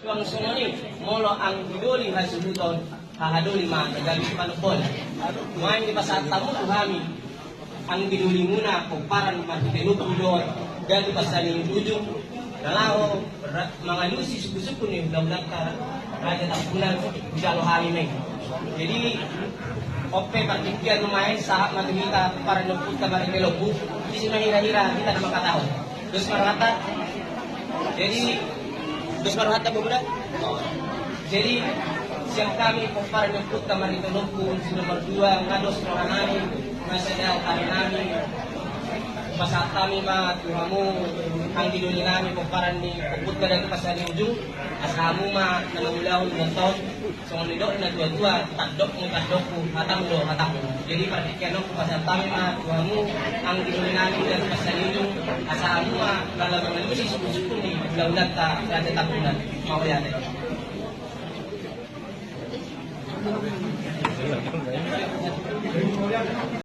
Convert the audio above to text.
tuang sumoni molo ang idoli hasuduton hahadoli ma nagabi panupol. Ngayon di pasat tamu kami ang biduli muna kung parang matitinutulor dahil pasaling ujung nalaho mga lusi suku-suku ni budak-budak ka raja tapunan jalo hari na. Jadi ope partikian lumayan sahak matungita para nuput ka marin lobu di sini hira-hira kita na makataon. Terus marhata jadi terus marhata budak. Jadi siang kami kung para nuput ka marin lobu nomor 2 ngados orang namin masadal kami namin pasat kami ma tuhamu ang dinuli namin kung parang ni puput ka dito pasal yung ujung asamu ma nangulahu ng taon so ang nidok na dua-dua tadok ko hatang do hatang jadi partikiano kung pasal kami ma tuhamu ang dinuli namin dito pasal yung ujung asamu ma lalabang nalusi suku-suku ni ulang-ulang ta dati tapunan mawayate